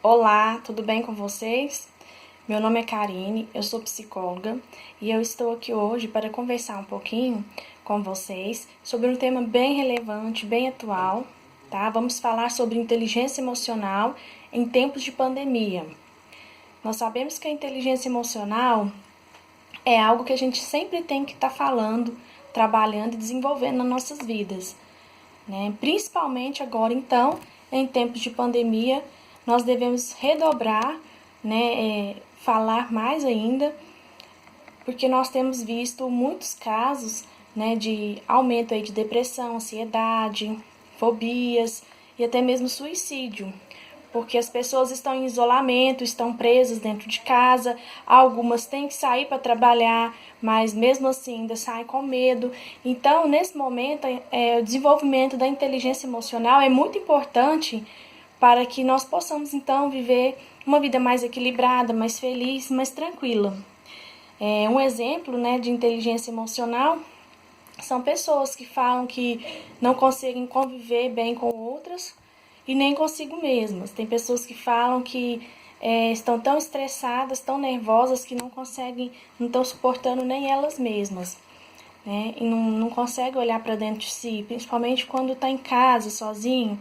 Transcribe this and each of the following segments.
Olá, tudo bem com vocês? Meu nome é Karine, eu sou psicóloga e eu estou aqui hoje para conversar um pouquinho com vocês sobre um tema bem relevante, bem atual, tá? Vamos falar sobre inteligência emocional em tempos de pandemia. Nós sabemos que a inteligência emocional é algo que a gente sempre tem que estar falando, trabalhando e desenvolvendo nas nossas vidas, né? Principalmente agora, então, em tempos de pandemia, nós devemos redobrar, né, falar mais ainda, porque nós temos visto muitos casos, né, de aumento aí de depressão, ansiedade, fobias e até mesmo suicídio, porque as pessoas estão em isolamento, estão presas dentro de casa, algumas têm que sair para trabalhar, mas mesmo assim ainda saem com medo. Então, nesse momento, o desenvolvimento da inteligência emocional é muito importante para que nós possamos, então, viver uma vida mais equilibrada, mais feliz, mais tranquila. Um exemplo, né, de inteligência emocional são pessoas que falam que não conseguem conviver bem com outras e nem consigo mesmas. Tem pessoas que falam que estão tão estressadas, tão nervosas que não estão suportando nem elas mesmas, né? E não conseguem olhar para dentro de si, principalmente quando está em casa, sozinho.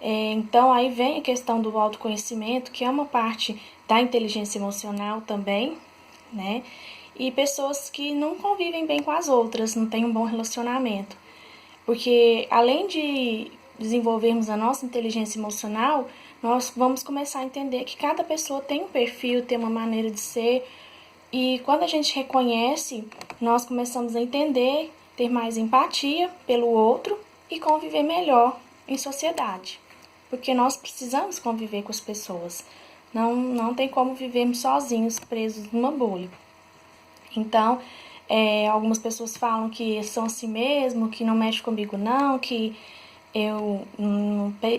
Então aí vem a questão do autoconhecimento, que é uma parte da inteligência emocional também, né? E pessoas que não convivem bem com as outras, não têm um bom relacionamento. Porque além de desenvolvermos a nossa inteligência emocional, nós vamos começar a entender que cada pessoa tem um perfil, tem uma maneira de ser. E quando a gente reconhece, nós começamos a entender, ter mais empatia pelo outro e conviver melhor em sociedade. Porque nós precisamos conviver com as pessoas. Não tem como vivermos sozinhos, presos numa bolha. Então, algumas pessoas falam que são assim mesmo, que não mexe comigo não, que eu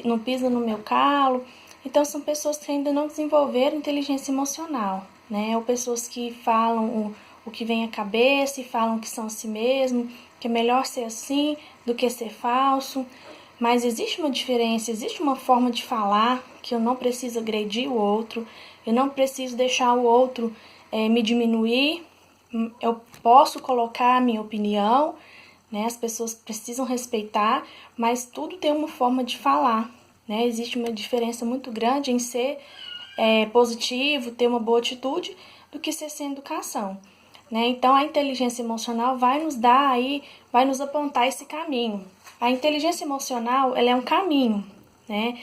não piso no meu calo. Então, são pessoas que ainda não desenvolveram inteligência emocional, né? Ou pessoas que falam o que vem à cabeça e falam que são assim mesmo, que é melhor ser assim do que ser falso. Mas existe uma diferença, existe uma forma de falar que eu não preciso agredir o outro, eu não preciso deixar o outro me diminuir. Eu posso colocar a minha opinião, né? As pessoas precisam respeitar, mas tudo tem uma forma de falar, né? Existe uma diferença muito grande em ser positivo, ter uma boa atitude, do que ser sem educação, né? Então a inteligência emocional vai nos dar aí, vai nos apontar esse caminho. A inteligência emocional, ela é um caminho, né?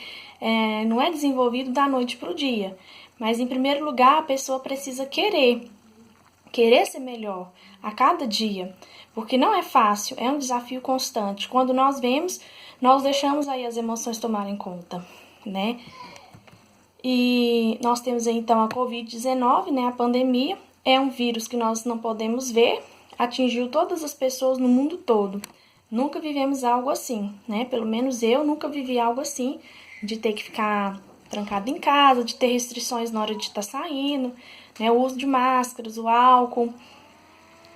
Não é desenvolvido da noite para o dia, mas em primeiro lugar a pessoa precisa querer ser melhor a cada dia, porque não é fácil, é um desafio constante. Quando nós vemos, nós deixamos aí as emoções tomarem conta, né? E nós temos aí então a Covid-19, né? A pandemia é um vírus que nós não podemos ver, atingiu todas as pessoas no mundo todo. Nunca vivemos algo assim, né? Pelo menos eu nunca vivi algo assim, de ter que ficar trancado em casa, de ter restrições na hora de estar saindo, né? O uso de máscaras, o álcool.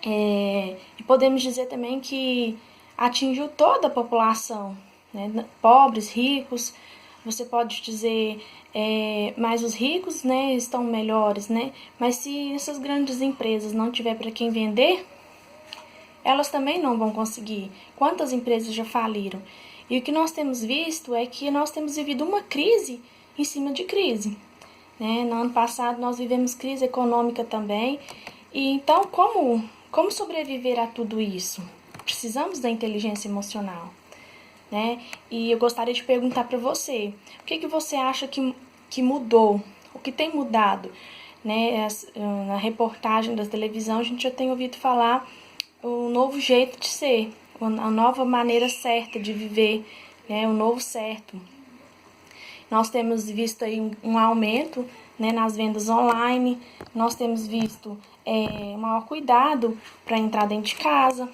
E podemos dizer também que atingiu toda a população, né? Pobres, ricos. Você pode dizer, mas os ricos, né, estão melhores, né? Mas se essas grandes empresas não tiver para quem vender, elas também não vão conseguir. Quantas empresas já faliram? E o que nós temos visto é que nós temos vivido uma crise em cima de crise, né? No ano passado nós vivemos crise econômica também. E então, como sobreviver a tudo isso? Precisamos da inteligência emocional, né? E eu gostaria de perguntar para você, o que você acha que mudou? O que tem mudado? Né? Na reportagem da televisão a gente já tem ouvido falar o novo jeito de ser, a nova maneira certa de viver, né? O novo certo. Nós temos visto aí um aumento, né, nas vendas online, nós temos visto um maior cuidado para entrar dentro de casa,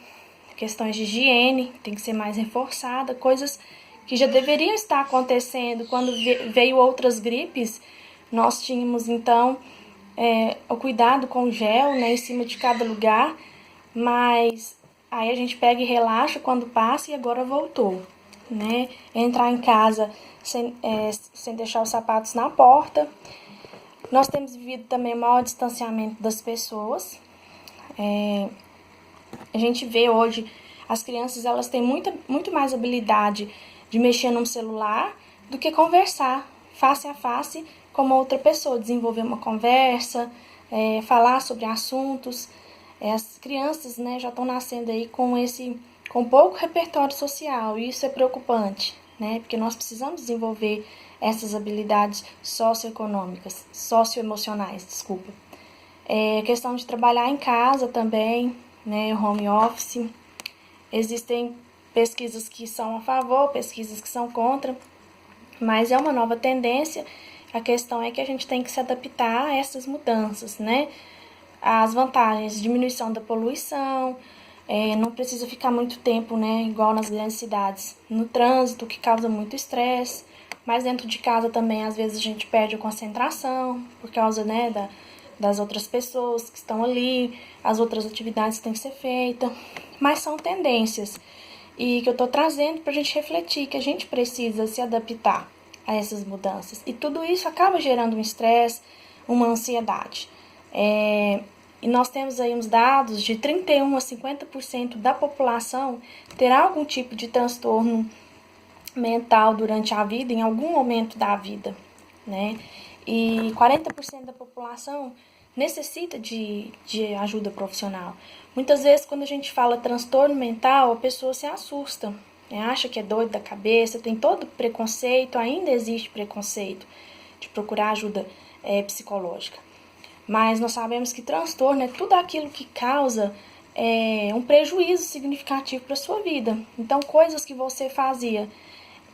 questões de higiene tem que ser mais reforçada, coisas que já deveriam estar acontecendo. Quando veio outras gripes, nós tínhamos então o cuidado com o gel, né, em cima de cada lugar, mas aí a gente pega e relaxa quando passa e agora voltou. né? Entrar em casa sem deixar os sapatos na porta. Nós temos vivido também o maior distanciamento das pessoas. A gente vê hoje as crianças, elas têm muito mais habilidade de mexer num celular do que conversar face a face com uma outra pessoa, desenvolver uma conversa, falar sobre assuntos. As crianças, né, já estão nascendo aí com pouco repertório social, e isso é preocupante, né, porque nós precisamos desenvolver essas habilidades socioemocionais, desculpa. Questão de trabalhar em casa também, né, home office. Existem pesquisas que são a favor, pesquisas que são contra, mas é uma nova tendência. A questão é que a gente tem que se adaptar a essas mudanças, né? As vantagens, diminuição da poluição, não precisa ficar muito tempo, né, igual nas grandes cidades, no trânsito, que causa muito estresse, mas dentro de casa também, às vezes, a gente perde a concentração, por causa, né, das outras pessoas que estão ali, as outras atividades que têm que ser feitas, mas são tendências, e que eu estou trazendo para a gente refletir, que a gente precisa se adaptar a essas mudanças, e tudo isso acaba gerando um estresse, uma ansiedade. E nós temos aí uns dados de 31% a 50% da população terá algum tipo de transtorno mental durante a vida, em algum momento da vida, né? E 40% da população necessita de ajuda profissional. Muitas vezes, quando a gente fala transtorno mental, a pessoa se assusta, né? Acha que é doido da cabeça, tem todo preconceito, ainda existe preconceito de procurar ajuda psicológica. Mas nós sabemos que transtorno é tudo aquilo que causa um prejuízo significativo para a sua vida. Então, coisas que você fazia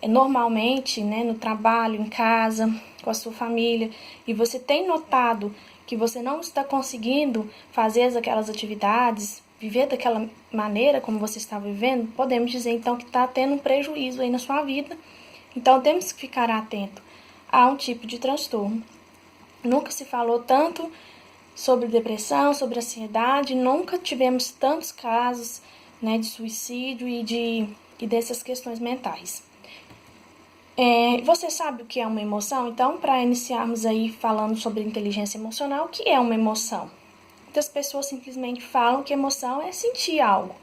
normalmente, né, no trabalho, em casa, com a sua família, e você tem notado que você não está conseguindo fazer aquelas atividades, viver daquela maneira como você está vivendo, podemos dizer então que está tendo um prejuízo aí na sua vida. Então, temos que ficar atento a um tipo de transtorno. Nunca se falou tanto sobre depressão, sobre ansiedade, nunca tivemos tantos casos, né, de suicídio e dessas questões mentais. Você sabe o que é uma emoção? Então, para iniciarmos aí falando sobre inteligência emocional, o que é uma emoção? Muitas pessoas simplesmente falam que emoção é sentir algo,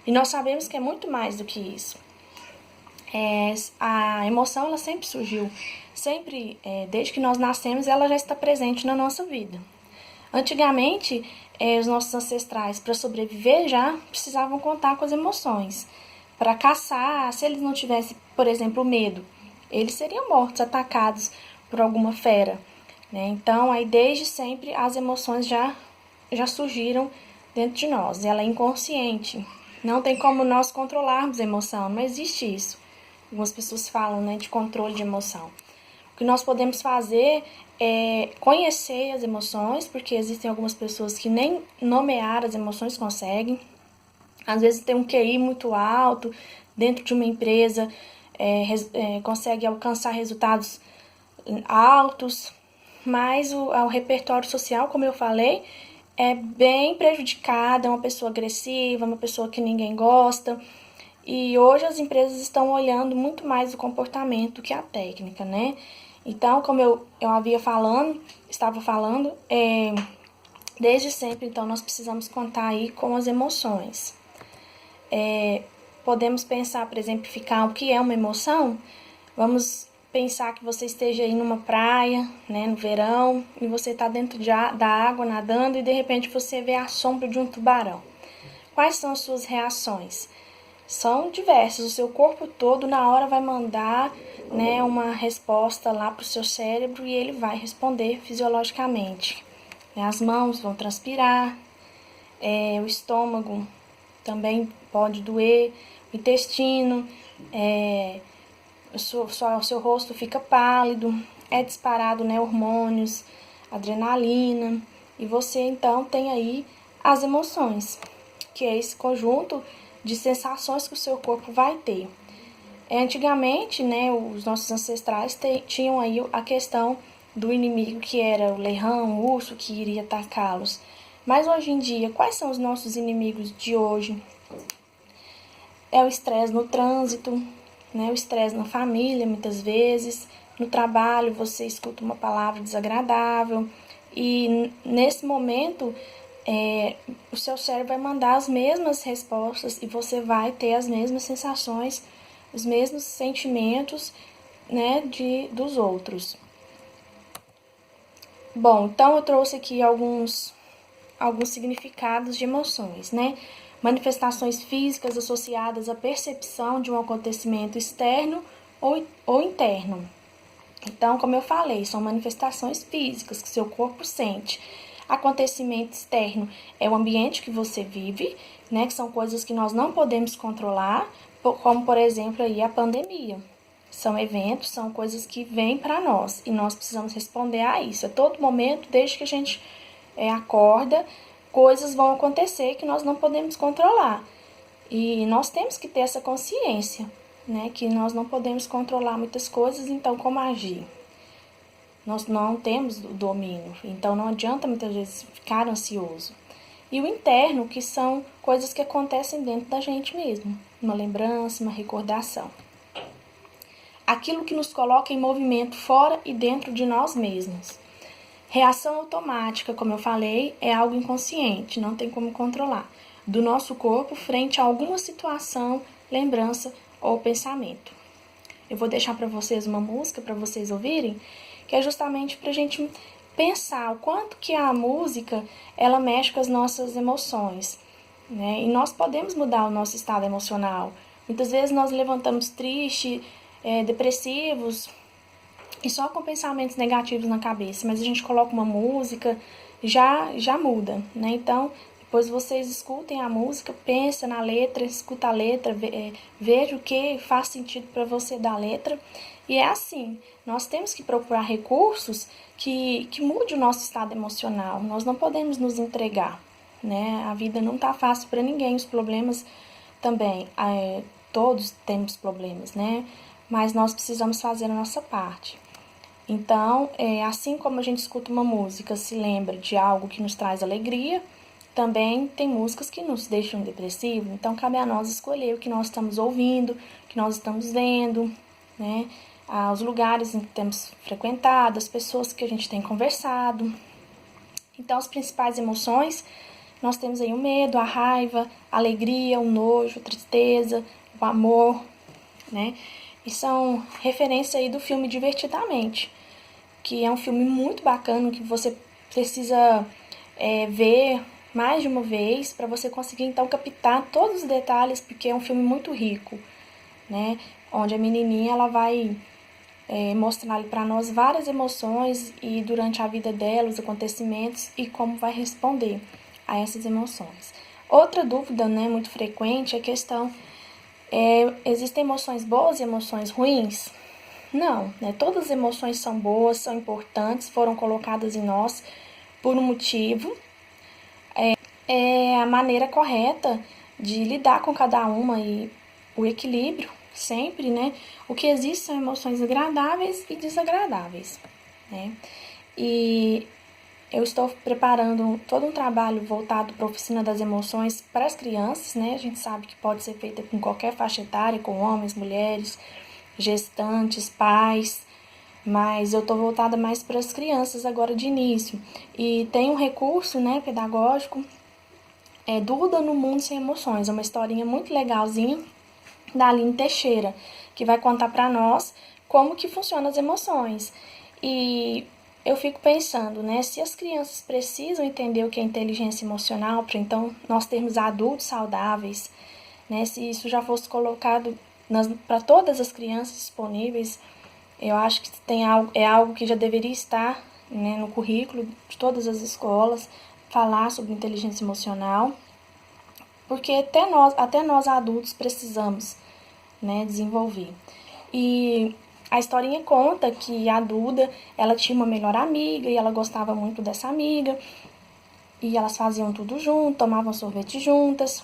e nós sabemos que é muito mais do que isso. A emoção, ela sempre surgiu, desde que nós nascemos, ela já está presente na nossa vida. Antigamente, os nossos ancestrais, para sobreviver, já precisavam contar com as emoções. Para caçar, se eles não tivessem, por exemplo, medo, eles seriam mortos, atacados por alguma fera, né? Então, aí desde sempre, as emoções já surgiram dentro de nós. Ela é inconsciente. Não tem como nós controlarmos a emoção, não existe isso. Algumas pessoas falam, né, de controle de emoção. O que nós podemos fazer é conhecer as emoções, porque existem algumas pessoas que nem nomear as emoções conseguem. Às vezes tem um QI muito alto dentro de uma empresa, consegue alcançar resultados altos, mas o repertório social, como eu falei, é bem prejudicado, é uma pessoa agressiva, uma pessoa que ninguém gosta. E hoje as empresas estão olhando muito mais o comportamento do que a técnica, né? Então, como eu estava falando, desde sempre, então, nós precisamos contar aí com as emoções. Podemos pensar, para exemplificar o que é uma emoção. Vamos pensar que você esteja aí numa praia, né, no verão, e você está dentro da água nadando e de repente você vê a sombra de um tubarão. Quais são as suas reações? São diversas. O seu corpo todo na hora vai mandar, né, uma resposta lá para o seu cérebro e ele vai responder fisiologicamente. As mãos vão transpirar, o estômago também pode doer, o intestino, o seu rosto fica pálido, é disparado, né, hormônios, adrenalina, e você então tem aí as emoções, que é esse conjunto de sensações que o seu corpo vai ter. Antigamente, né, os nossos ancestrais tinham aí a questão do inimigo, que era o leão, o urso que iria atacá-los. Mas hoje em dia, quais são os nossos inimigos de hoje? É o estresse no trânsito, né? O estresse na família, muitas vezes. No trabalho, você escuta uma palavra desagradável. E nesse momento, o seu cérebro vai mandar as mesmas respostas e você vai ter as mesmas sensações, os mesmos sentimentos, né, dos outros. Bom, então eu trouxe aqui alguns significados de emoções, né? Manifestações físicas associadas à percepção de um acontecimento externo ou interno. Então, como eu falei, são manifestações físicas que seu corpo sente. Acontecimento externo é o ambiente que você vive, né? Que são coisas que nós não podemos controlar, como, por exemplo, aí a pandemia. São eventos, são coisas que vêm para nós e nós precisamos responder a isso. A todo momento, desde que a gente acorda, coisas vão acontecer que nós não podemos controlar. E nós temos que ter essa consciência, né? Que nós não podemos controlar muitas coisas, então como agir? Nós não temos o domínio, então não adianta muitas vezes ficar ansioso. E o interno, que são coisas que acontecem dentro da gente mesmo, uma lembrança, uma recordação. Aquilo que nos coloca em movimento fora e dentro de nós mesmos. Reação automática, como eu falei, é algo inconsciente, não tem como controlar, do nosso corpo frente a alguma situação, lembrança ou pensamento. Eu vou deixar para vocês uma música para vocês ouvirem, que é justamente para a gente pensar o quanto que a música ela mexe com as nossas emoções, né? E nós podemos mudar o nosso estado emocional. Muitas vezes nós levantamos tristes, depressivos e só com pensamentos negativos na cabeça, mas a gente coloca uma música, já muda, né? Então, depois vocês escutem a música, pensa na letra, escuta a letra, veja o que faz sentido para você da letra. E é assim, nós temos que procurar recursos que mude o nosso estado emocional. Nós não podemos nos entregar, né? A vida não tá fácil para ninguém, os problemas também, todos temos problemas, né? Mas nós precisamos fazer a nossa parte. Então, assim como a gente escuta uma música, se lembra de algo que nos traz alegria, também tem músicas que nos deixam depressivos. Então, cabe a nós escolher o que nós estamos ouvindo, o que nós estamos vendo, né? Os lugares em que temos frequentado, as pessoas que a gente tem conversado. Então, as principais emoções, nós temos aí o medo, a raiva, a alegria, o nojo, a tristeza, o amor, né? E são referência aí do filme Divertidamente, que é um filme muito bacana, que você precisa ver mais de uma vez para você conseguir então captar todos os detalhes, porque é um filme muito rico, né? Onde a menininha ela vai mostrar para nós várias emoções e durante a vida dela, os acontecimentos e como vai responder a essas emoções. Outra dúvida, né, muito frequente é a questão, existem emoções boas e emoções ruins? Não, né? Todas as emoções são boas, são importantes, foram colocadas em nós por um motivo. É a maneira correta de lidar com cada uma e o equilíbrio, sempre, né? O que existe são emoções agradáveis e desagradáveis, né? E eu estou preparando todo um trabalho voltado para a oficina das emoções para as crianças, né? A gente sabe que pode ser feita com qualquer faixa etária, com homens, mulheres, gestantes, pais, mas eu estou voltada mais para as crianças agora de início. E tem um recurso, né, pedagógico, Duda no Mundo Sem Emoções, é uma historinha muito legalzinha da Aline Teixeira, que vai contar para nós como que funcionam as emoções. E eu fico pensando, né, se as crianças precisam entender o que é inteligência emocional, para então nós termos adultos saudáveis, né, se isso já fosse colocado para todas as crianças disponíveis, eu acho que é algo que já deveria estar, né, no currículo de todas as escolas, falar sobre inteligência emocional, porque até nós adultos precisamos, né, desenvolver. E a historinha conta que a Duda, ela tinha uma melhor amiga e ela gostava muito dessa amiga, e elas faziam tudo junto, tomavam sorvete juntas,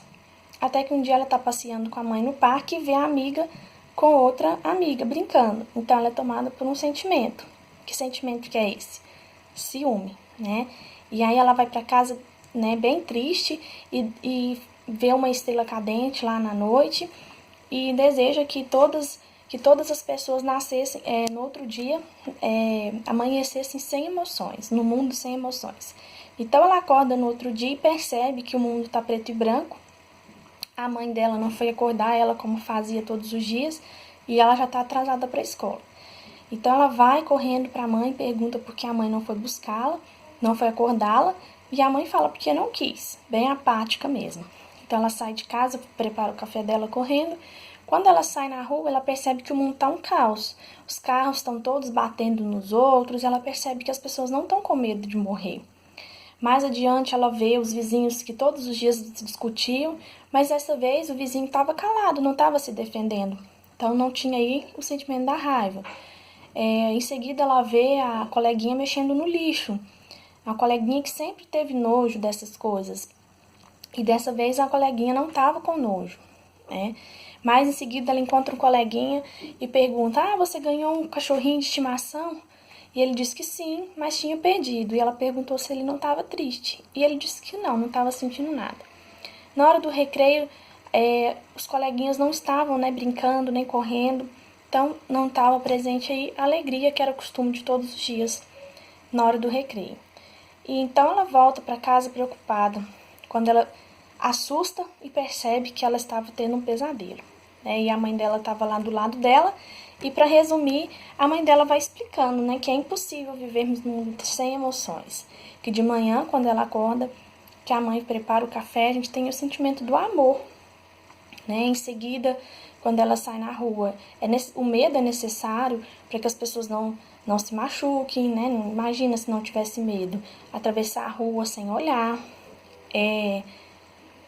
até que um dia ela tá passeando com a mãe no parque e vê a amiga com outra amiga, brincando. Então ela é tomada por um sentimento. Que sentimento que é esse? Ciúme, né? E aí ela vai para casa, né, bem triste e vê uma estrela cadente lá na noite e deseja que todas que todas as pessoas nascessem, no outro dia, amanhecessem sem emoções, no mundo sem emoções. Então ela acorda no outro dia e percebe que o mundo está preto e branco. A mãe dela não foi acordar ela como fazia todos os dias e ela já está atrasada para a escola. Então ela vai correndo para a mãe, pergunta por que a mãe não foi buscá-la, não foi acordá-la, e a mãe fala porque não quis, bem apática mesmo. Então ela sai de casa, prepara o café dela correndo. Quando ela sai na rua, ela percebe que o mundo está um caos. Os carros estão todos batendo nos outros, ela percebe que as pessoas não estão com medo de morrer. Mais adiante ela vê os vizinhos que todos os dias se discutiam, mas dessa vez o vizinho estava calado, não estava se defendendo. Então não tinha aí o sentimento da raiva. Em seguida ela vê a coleguinha mexendo no lixo. A coleguinha que sempre teve nojo dessas coisas. E dessa vez a coleguinha não estava com nojo, né? Mas em seguida ela encontra um coleguinha e pergunta: você ganhou um cachorrinho de estimação? E ele disse que sim, mas tinha perdido. E ela perguntou se ele não estava triste. E ele disse que não estava sentindo nada. Na hora do recreio, os coleguinhas não estavam, né, brincando, nem correndo. Então, não estava presente aí a alegria que era costume de todos os dias na hora do recreio. E então ela volta para casa preocupada, quando ela assusta e percebe que ela estava tendo um pesadelo, né? E a mãe dela estava lá do lado dela. E para resumir, a mãe dela vai explicando, né, que é impossível vivermos num mundo sem emoções. Que de manhã, quando ela acorda, que a mãe prepara o café, a gente tem o sentimento do amor, né? Em seguida, quando ela sai na rua, o medo é necessário para que as pessoas não se machuquem, né? Imagina se não tivesse medo. Atravessar a rua sem olhar.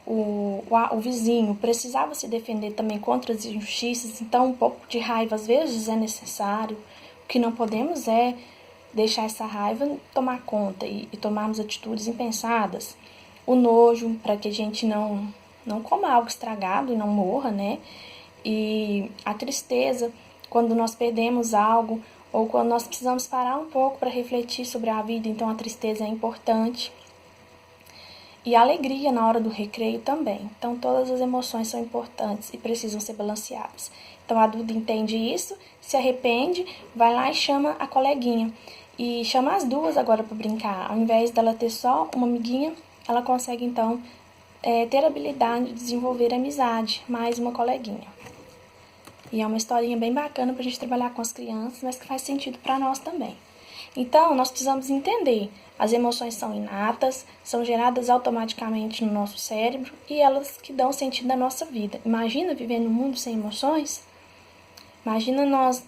O vizinho precisava se defender também contra as injustiças, então um pouco de raiva às vezes é necessário. O que não podemos é deixar essa raiva tomar conta e tomarmos atitudes impensadas. O nojo, para que a gente não coma algo estragado e não morra, né? E a tristeza, quando nós perdemos algo ou quando nós precisamos parar um pouco para refletir sobre a vida, então a tristeza é importante. E a alegria na hora do recreio também. Então, todas as emoções são importantes e precisam ser balanceadas. Então, a adulta entende isso, se arrepende, vai lá e chama a coleguinha. E chama as duas agora para brincar. Ao invés dela ter só uma amiguinha, ela consegue, então, ter a habilidade de desenvolver amizade, mais uma coleguinha. E é uma historinha bem bacana para a gente trabalhar com as crianças, mas que faz sentido para nós também. Então, nós precisamos entender, as emoções são inatas, são geradas automaticamente no nosso cérebro e elas que dão sentido à nossa vida. Imagina viver num mundo sem emoções? Imagina nós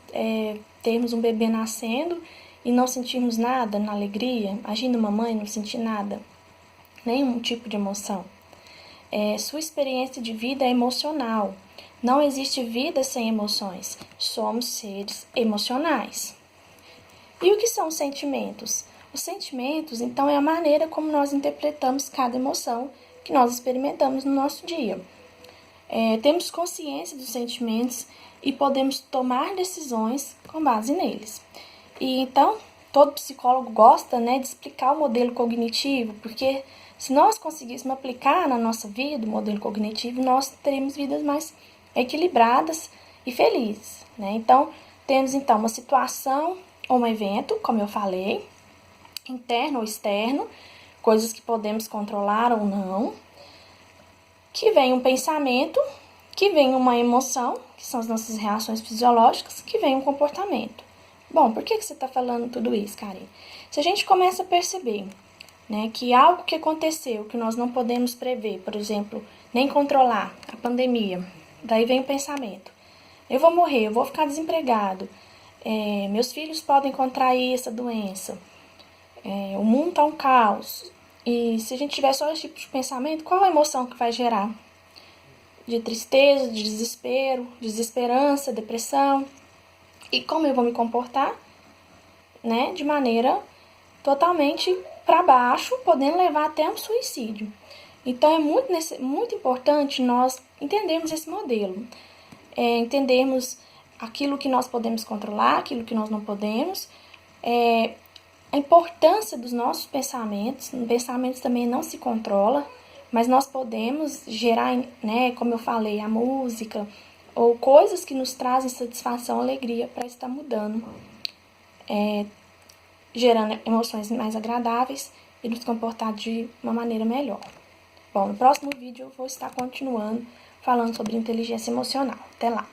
termos um bebê nascendo e não sentirmos nada na alegria. Imagina uma mãe não sentir nada, nenhum tipo de emoção. Sua experiência de vida é emocional. Não existe vida sem emoções. Somos seres emocionais. E o que são os sentimentos? Os sentimentos, então, é a maneira como nós interpretamos cada emoção que nós experimentamos no nosso dia. Temos consciência dos sentimentos e podemos tomar decisões com base neles. E então, todo psicólogo gosta, né, de explicar o modelo cognitivo, porque se nós conseguíssemos aplicar na nossa vida o modelo cognitivo, nós teríamos vidas mais equilibradas e felizes, né? Então, temos então uma situação ou um evento, como eu falei, interno ou externo, coisas que podemos controlar ou não, que vem um pensamento, que vem uma emoção, que são as nossas reações fisiológicas, que vem um comportamento. Bom, por que você está falando tudo isso, Karen? Se a gente começa a perceber, né, que algo que aconteceu, que nós não podemos prever, por exemplo, nem controlar, a pandemia, daí vem o pensamento. Eu vou morrer, eu vou ficar desempregado, meus filhos podem contrair essa doença, o mundo está um caos. E se a gente tiver só esse tipo de pensamento, qual a emoção que vai gerar? De tristeza, de desespero, desesperança, depressão. E como eu vou me comportar? Né? De maneira totalmente para baixo, podendo levar até um suicídio. Então é muito importante nós entendermos esse modelo. Entendermos aquilo que nós podemos controlar, aquilo que nós não podemos. A importância dos nossos pensamentos. Pensamentos também não se controla, mas nós podemos gerar, né, como eu falei, a música, ou coisas que nos trazem satisfação, alegria para estar mudando, gerando emoções mais agradáveis e nos comportar de uma maneira melhor. Bom, no próximo vídeo eu vou estar continuando falando sobre inteligência emocional. Até lá!